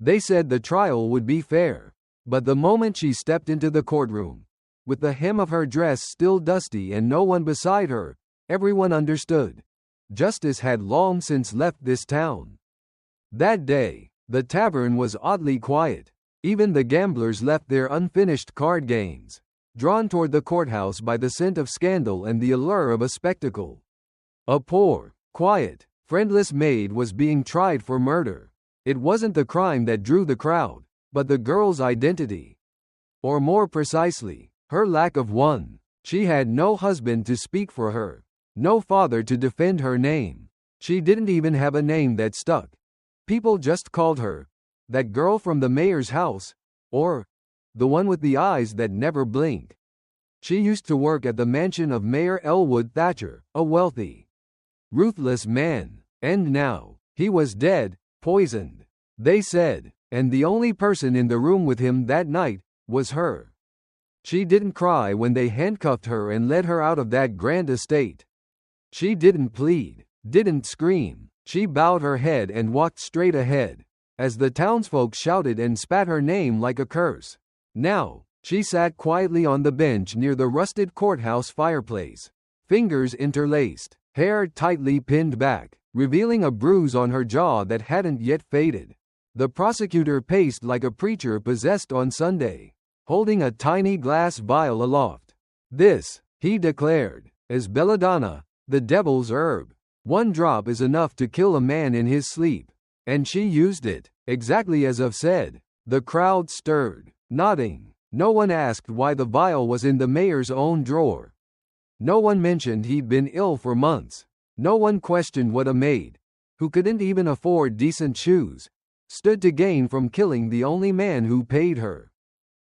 They said the trial would be fair. But the moment she stepped into the courtroom, with the hem of her dress still dusty and no one beside her, everyone understood. Justice had long since left this town. That day, the tavern was oddly quiet. Even the gamblers left their unfinished card games, drawn toward the courthouse by the scent of scandal and the allure of a spectacle. A poor, quiet, friendless maid was being tried for murder. It wasn't the crime that drew the crowd, but the girl's identity. Or more precisely, her lack of one. She had no husband to speak for her, no father to defend her name. She didn't even have a name that stuck. People just called her that girl from the mayor's house, or the one with the eyes that never blink. She used to work at the mansion of Mayor Elwood Thatcher, a wealthy, ruthless man, and now, he was dead, poisoned, they said, and the only person in the room with him that night was her. She didn't cry when they handcuffed her and led her out of that grand estate. She didn't plead, didn't scream. She bowed her head and walked straight ahead, as the townsfolk shouted and spat her name like a curse. Now, she sat quietly on the bench near the rusted courthouse fireplace, fingers interlaced, hair tightly pinned back, revealing a bruise on her jaw that hadn't yet faded. The prosecutor paced like a preacher possessed on Sunday, holding a tiny glass vial aloft. This, he declared, is belladonna, the devil's herb. 1 drop is enough to kill a man in his sleep. And she used it, exactly as I've said. The crowd stirred, nodding. No one asked why the vial was in the mayor's own drawer. No one mentioned he'd been ill for months. No one questioned what a maid, who couldn't even afford decent shoes, stood to gain from killing the only man who paid her.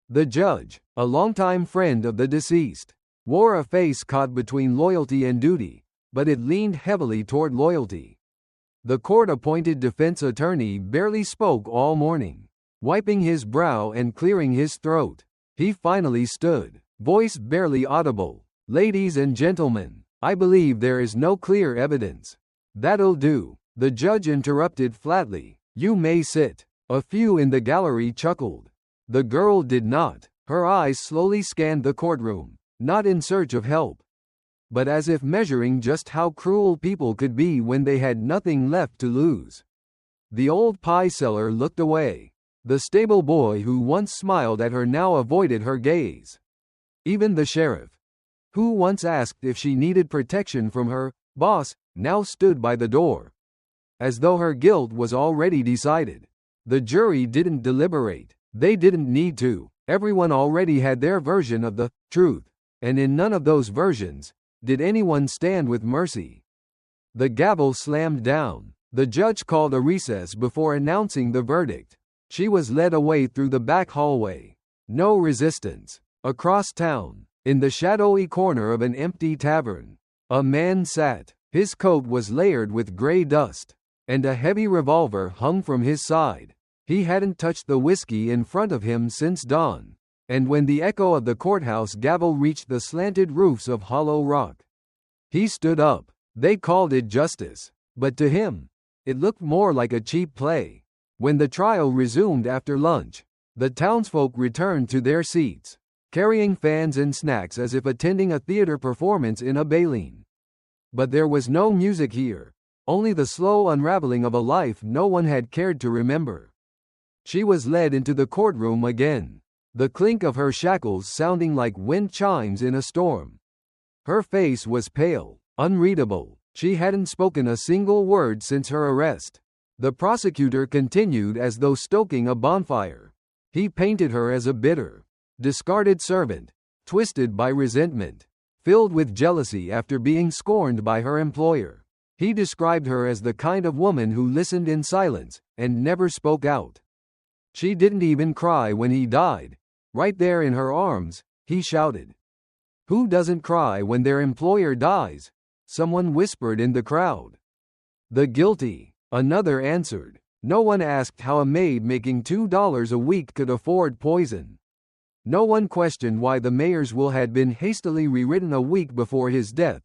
The judge, a longtime friend of the deceased, wore a face caught between loyalty and duty, but it leaned heavily toward loyalty. The court-appointed defense attorney barely spoke all morning, wiping his brow and clearing his throat. He finally stood, voice barely audible. "Ladies and gentlemen, I believe there is no clear evidence." "That'll do," the judge interrupted flatly. "You may sit." A few in the gallery chuckled. The girl did not. Her eyes slowly scanned the courtroom, not in search of help, but as if measuring just how cruel people could be when they had nothing left to lose. The old pie seller looked away. The stable boy who once smiled at her now avoided her gaze. Even the sheriff, who once asked if she needed protection from her boss, now stood by the door, as though her guilt was already decided. The jury didn't deliberate. They didn't need to. Everyone already had their version of the truth, and in none of those versions did anyone stand with mercy. The gavel slammed down. The judge called a recess before announcing the verdict. She was led away through the back hallway. No resistance. Across town, in the shadowy corner of an empty tavern, a man sat. His coat was layered with gray dust, and a heavy revolver hung from his side. He hadn't touched the whiskey in front of him since dawn. And when the echo of the courthouse gavel reached the slanted roofs of Hollow Rock, he stood up. They called it justice, but to him, it looked more like a cheap play. When the trial resumed after lunch, the townsfolk returned to their seats, carrying fans and snacks as if attending a theater performance in a baleen. But there was no music here, only the slow unraveling of a life no one had cared to remember. She was led into the courtroom again, the clink of her shackles sounding like wind chimes in a storm. Her face was pale, unreadable. She hadn't spoken a single word since her arrest. The prosecutor continued as though stoking a bonfire. He painted her as a bitter, discarded servant, twisted by resentment, filled with jealousy after being scorned by her employer. He described her as the kind of woman who listened in silence and never spoke out. She didn't even cry when he died. Right there in her arms, he shouted. "Who doesn't cry when their employer dies?" Someone whispered in the crowd. "The guilty," another answered. No one asked how a maid making $2 a week could afford poison. No one questioned why the mayor's will had been hastily rewritten a week before his death,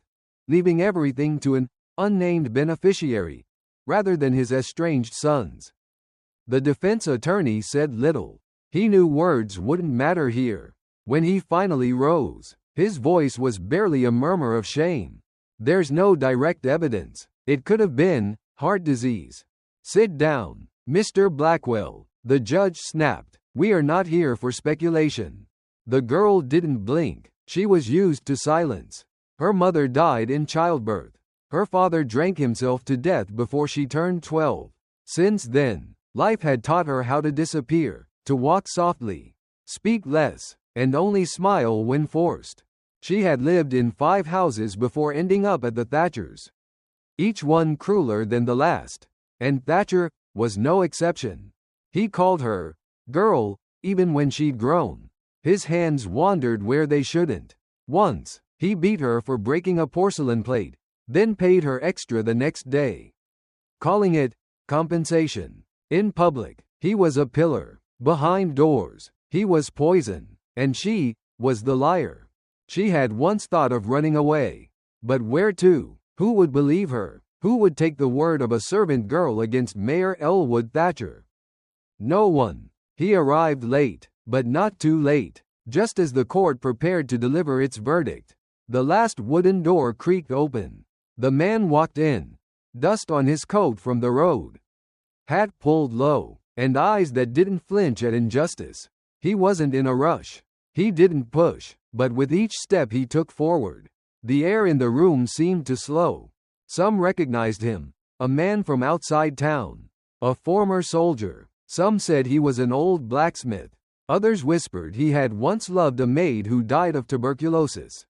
leaving everything to an unnamed beneficiary, rather than his estranged sons. The defense attorney said little. He knew words wouldn't matter here. When he finally rose, his voice was barely a murmur of shame. There's no direct evidence. It could have been heart disease. Sit down, Mr. Blackwell, the judge snapped. We are not here for speculation. The girl didn't blink. She was used to silence. Her mother died in childbirth. Her father drank himself to death before she turned 12. Since then, life had taught her how to disappear, to walk softly, speak less, and only smile when forced. She had lived in 5 houses before ending up at the Thatchers', each one crueler than the last, and Thatcher was no exception. He called her girl, even when she'd grown. His hands wandered where they shouldn't. Once, he beat her for breaking a porcelain plate, then paid her extra the next day, calling it compensation. In public, he was a pillar. Behind doors, he was poison, and she was the liar. She had once thought of running away. But where to? Who would believe her? Who would take the word of a servant girl against Mayor Elwood Thatcher? No one. He arrived late, but not too late. Just as the court prepared to deliver its verdict, the last wooden door creaked open. The man walked in, dust on his coat from the road, hat pulled low, and eyes that didn't flinch at injustice. He wasn't in a rush. He didn't push, but with each step he took forward, the air in the room seemed to slow. Some recognized him, a man from outside town, a former soldier. Some said he was an old blacksmith. Others whispered he had once loved a maid who died of tuberculosis.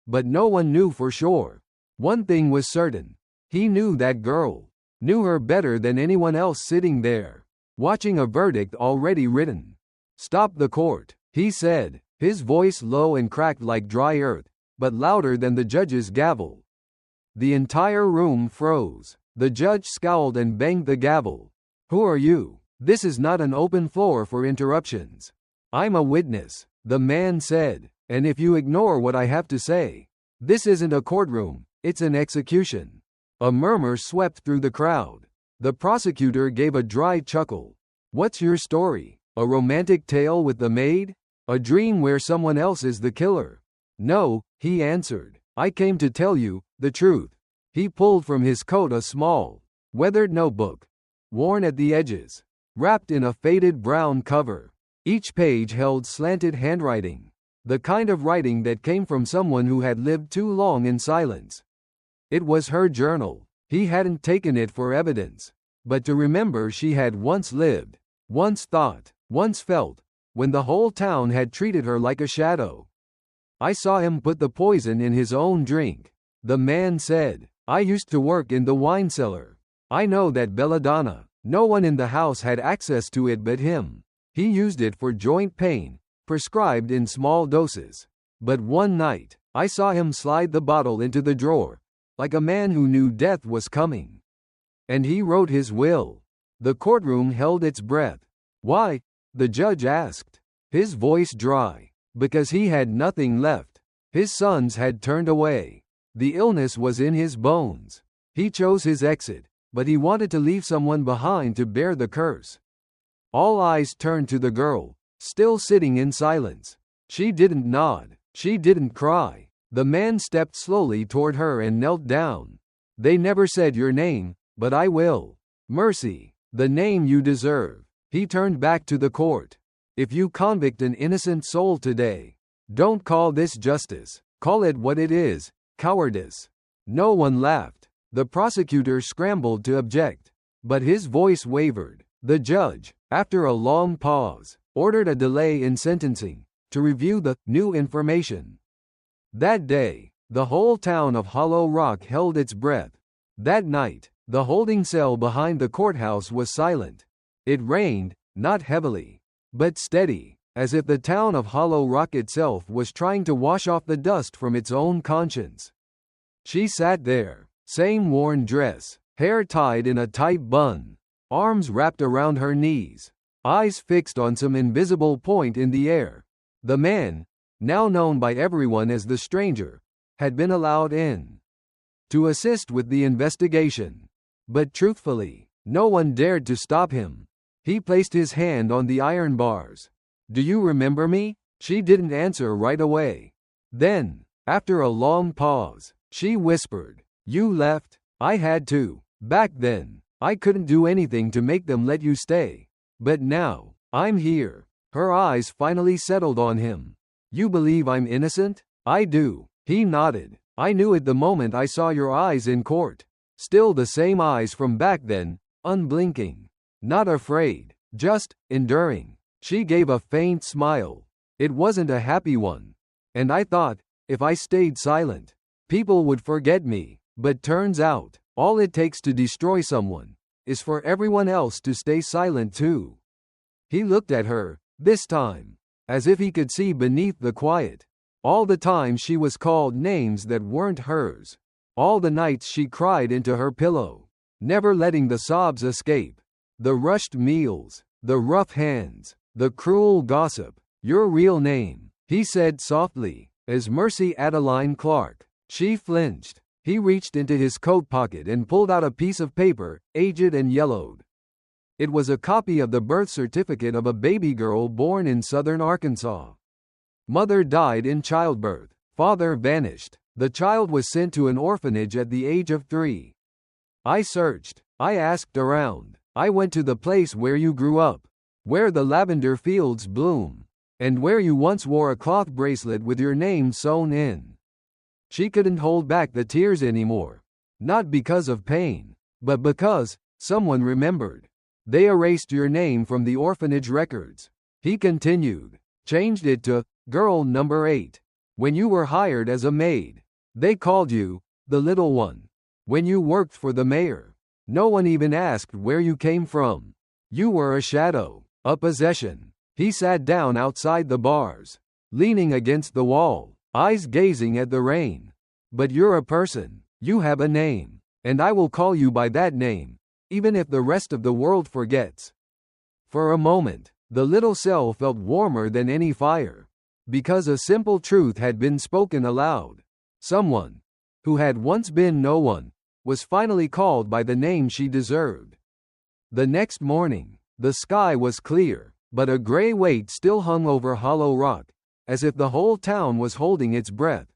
But no one knew for sure. One thing was certain. He knew that girl. Knew her better than anyone else sitting there, watching a verdict already written. Stop the court, he said, his voice low and cracked like dry earth, but louder than the judge's gavel. The entire room froze. The judge scowled and banged the gavel. Who are you? This is not an open floor for interruptions. I'm a witness, the man said, and if you ignore what I have to say, this isn't a courtroom, it's an execution. A murmur swept through the crowd. The prosecutor gave a dry chuckle. What's your story? A romantic tale with the maid? A dream where someone else is the killer? No, he answered. I came to tell you the truth. He pulled from his coat a small, weathered notebook, worn at the edges, wrapped in a faded brown cover. Each page held slanted handwriting, the kind of writing that came from someone who had lived too long in silence. It was her journal. He hadn't taken it for evidence, but to remember she had once lived, once thought, once felt, when the whole town had treated her like a shadow. I saw him put the poison in his own drink, the man said. I used to work in the wine cellar. I know that belladonna. No one in the house had access to it but him. He used it for joint pain, prescribed in small doses. But one night, I saw him slide the bottle into the drawer, like a man who knew death was coming. And he wrote his will. The courtroom held its breath. Why? The judge asked, his voice dry. Because he had nothing left. His sons had turned away. The illness was in his bones. He chose his exit, but he wanted to leave someone behind to bear the curse. All eyes turned to the girl, still sitting in silence. She didn't nod. She didn't cry. The man stepped slowly toward her and knelt down. They never said your name, but I will. Mercy, the name you deserve. He turned back to the court. If you convict an innocent soul today, don't call this justice. Call it what it is, cowardice. No one laughed. The prosecutor scrambled to object, but his voice wavered. The judge, after a long pause, ordered a delay in sentencing, to review the new information. That day, the whole town of Hollow Rock held its breath. That night, the holding cell behind the courthouse was silent. It rained, not heavily, but steady, as if the town of Hollow Rock itself was trying to wash off the dust from its own conscience. She sat there, same worn dress, hair tied in a tight bun, arms wrapped around her knees, eyes fixed on some invisible point in the air. The man, now known by everyone as the stranger, had been allowed in to assist with the investigation. But truthfully, no one dared to stop him. He placed his hand on the iron bars. Do you remember me? She didn't answer right away. Then, after a long pause, she whispered, you left. I had to. Back then, I couldn't do anything to make them let you stay. But now, I'm here. Her eyes finally settled on him. You believe I'm innocent? I do. He nodded. I knew it the moment I saw your eyes in court. Still the same eyes from back then, unblinking. Not afraid, just enduring. She gave a faint smile. It wasn't a happy one. And I thought, if I stayed silent, people would forget me. But turns out, all it takes to destroy someone is for everyone else to stay silent too. He looked at her, this time, as if he could see beneath the quiet. All the time she was called names that weren't hers. All the nights she cried into her pillow, never letting the sobs escape. The rushed meals, the rough hands, the cruel gossip. Your real name, he said softly, is Mercy Adeline Clark. She flinched. He reached into his coat pocket and pulled out a piece of paper, aged and yellowed. It was a copy of the birth certificate of a baby girl born in southern Arkansas. Mother died in childbirth. Father vanished. The child was sent to an orphanage at the age of 3. I searched. I asked around. I went to the place where you grew up, where the lavender fields bloom, and where you once wore a cloth bracelet with your name sewn in. She couldn't hold back the tears anymore. Not because of pain, but because someone remembered. They erased your name from the orphanage records. He continued. Changed it to girl number 8. When you were hired as a maid, they called you the little one. When you worked for the mayor, no one even asked where you came from. You were a shadow, a possession. He sat down outside the bars, leaning against the wall, eyes gazing at the rain. But you're a person. You have a name, and I will call you by that name, even if the rest of the world forgets. For a moment, the little cell felt warmer than any fire, because a simple truth had been spoken aloud. Someone, who had once been no one, was finally called by the name she deserved. The next morning, the sky was clear, but a gray weight still hung over Hollow Rock, as if the whole town was holding its breath,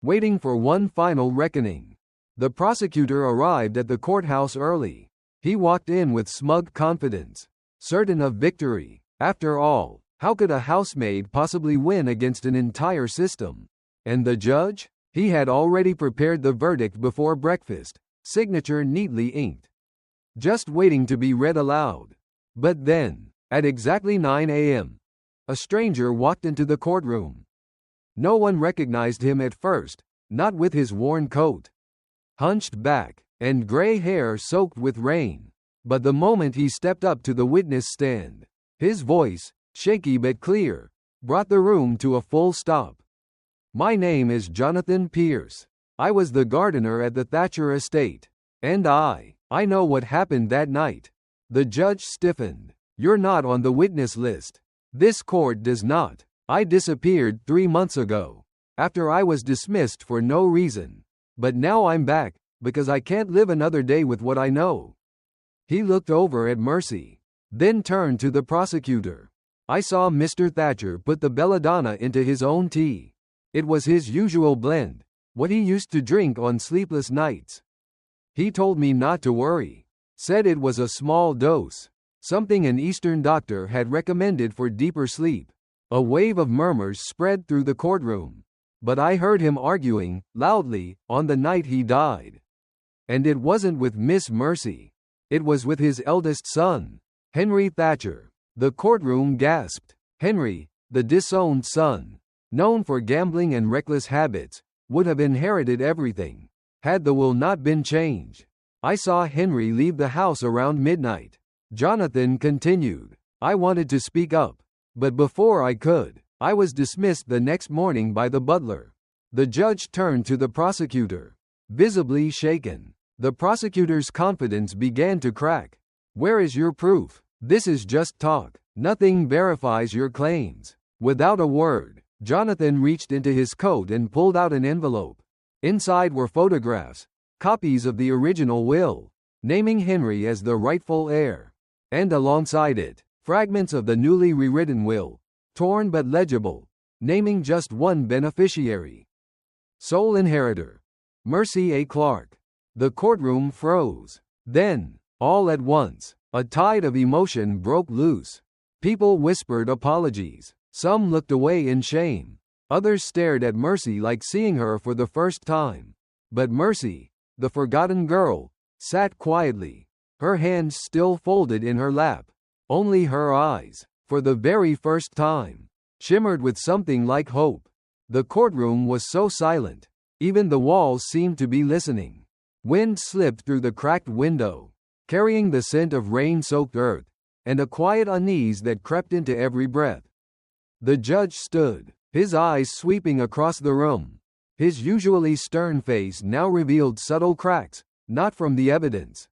waiting for one final reckoning. The prosecutor arrived at the courthouse early. He walked in with smug confidence, certain of victory. After all, how could a housemaid possibly win against an entire system? And the judge? He had already prepared the verdict before breakfast, signature neatly inked, just waiting to be read aloud. But then, at exactly 9 a.m., a stranger walked into the courtroom. No one recognized him at first, not with his worn coat, hunched back, and gray hair soaked with rain. But the moment he stepped up to the witness stand, his voice, shaky but clear, brought the room to a full stop. My name is Jonathan Pierce. I was the gardener at the Thatcher estate. And I know what happened that night. The judge stiffened. You're not on the witness list. This court does not. I disappeared 3 months ago, after I was dismissed for no reason. But now I'm back, because I can't live another day with what I know. He looked over at Mercy, then turned to the prosecutor. I saw Mr. Thatcher put the belladonna into his own tea. It was his usual blend, what he used to drink on sleepless nights. He told me not to worry, said it was a small dose, something an Eastern doctor had recommended for deeper sleep. A wave of murmurs spread through the courtroom, but I heard him arguing, loudly, on the night he died. And it wasn't with Miss Mercy. It was with his eldest son, Henry Thatcher. The courtroom gasped. Henry, the disowned son, known for gambling and reckless habits, would have inherited everything, had the will not been changed. I saw Henry leave the house around midnight. Jonathan continued. I wanted to speak up, but before I could, I was dismissed the next morning by the butler. The judge turned to the prosecutor, visibly shaken. The prosecutor's confidence began to crack. Where is your proof? This is just talk. Nothing verifies your claims. Without a word, Jonathan reached into his coat and pulled out an envelope. Inside were photographs, copies of the original will, naming Henry as the rightful heir. and alongside it, fragments of the newly rewritten will, torn but legible, naming just one beneficiary. Sole inheritor, Mercy A. Clark. The courtroom froze. Then, all at once, a tide of emotion broke loose. People whispered apologies. Some looked away in shame. Others stared at Mercy like seeing her for the first time. But Mercy, the forgotten girl, sat quietly, her hands still folded in her lap. Only her eyes, for the very first time, shimmered with something like hope. The courtroom was so silent. Even the walls seemed to be listening. Wind slipped through the cracked window, carrying the scent of rain-soaked earth, and a quiet unease that crept into every breath. The judge stood, his eyes sweeping across the room. His usually stern face now revealed subtle cracks, not from the evidence,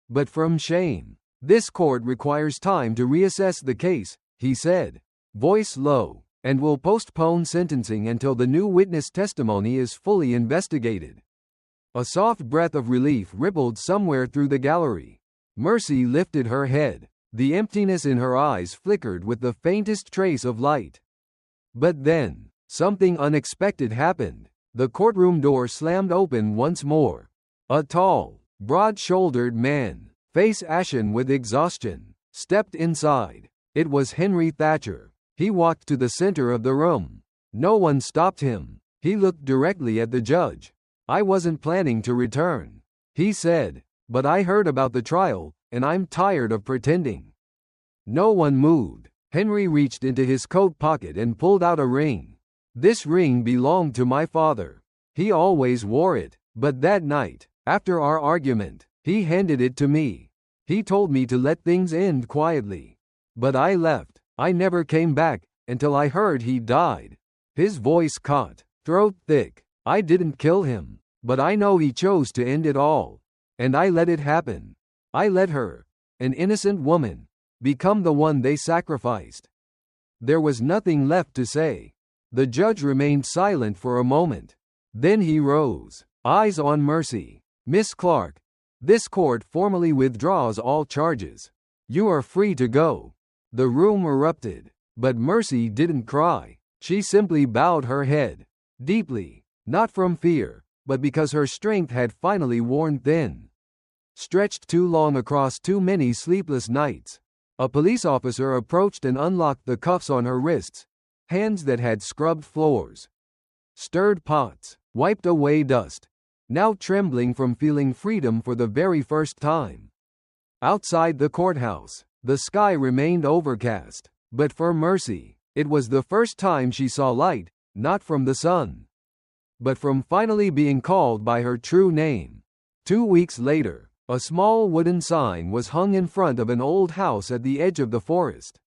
but from shame. "This court requires time to reassess the case," he said, voice low, "and will postpone sentencing until the new witness testimony is fully investigated." A soft breath of relief rippled somewhere through the gallery. Mercy lifted her head. The emptiness in her eyes flickered with the faintest trace of light. But then, something unexpected happened. The courtroom door slammed open once more. A tall, broad-shouldered man, face ashen with exhaustion, stepped inside. It was Henry Thatcher. He walked to the center of the room. No one stopped him. He looked directly at the judge. "I wasn't planning to return," he said, "but I heard about the trial, and I'm tired of pretending." No one moved. Henry reached into his coat pocket and pulled out a ring. "This ring belonged to my father. He always wore it, but that night, after our argument, he handed it to me. He told me to let things end quietly. But I left. I never came back, until I heard he died." His voice caught, throat thick. "I didn't kill him, but I know he chose to end it all. And I let it happen. I let her, an innocent woman, become the one they sacrificed." There was nothing left to say. The judge remained silent for a moment. Then he rose, eyes on Mercy. "Miss Clark, this court formally withdraws all charges. You are free to go." The room erupted, but Mercy didn't cry. She simply bowed her head, deeply, not from fear, but because her strength had finally worn thin. Stretched too long across too many sleepless nights. A police officer approached and unlocked the cuffs on her wrists, hands that had scrubbed floors, stirred pots, wiped away dust, now trembling from feeling freedom for the very first time. Outside the courthouse, the sky remained overcast, but for Mercy, it was the first time she saw light, not from the sun, but from finally being called by her true name. 2 weeks later, a small wooden sign was hung in front of an old house at the edge of the forest.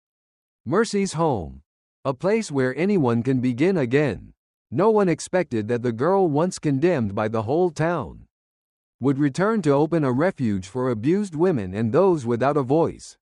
"Mercy's home. A place where anyone can begin again." No one expected that the girl once condemned by the whole town would return to open a refuge for abused women and those without a voice.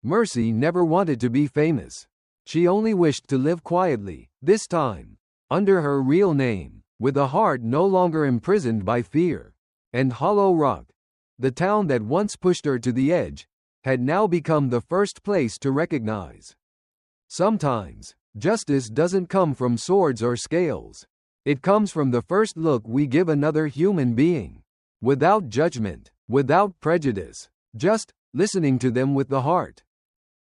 Mercy never wanted to be famous. She only wished to live quietly, this time, under her real name, with a heart no longer imprisoned by fear. And Hollow Rock, the town that once pushed her to the edge, had now become the first place to recognize. Sometimes, justice doesn't come from swords or scales. It comes from the first look we give another human being. Without judgment, without prejudice, just listening to them with the heart.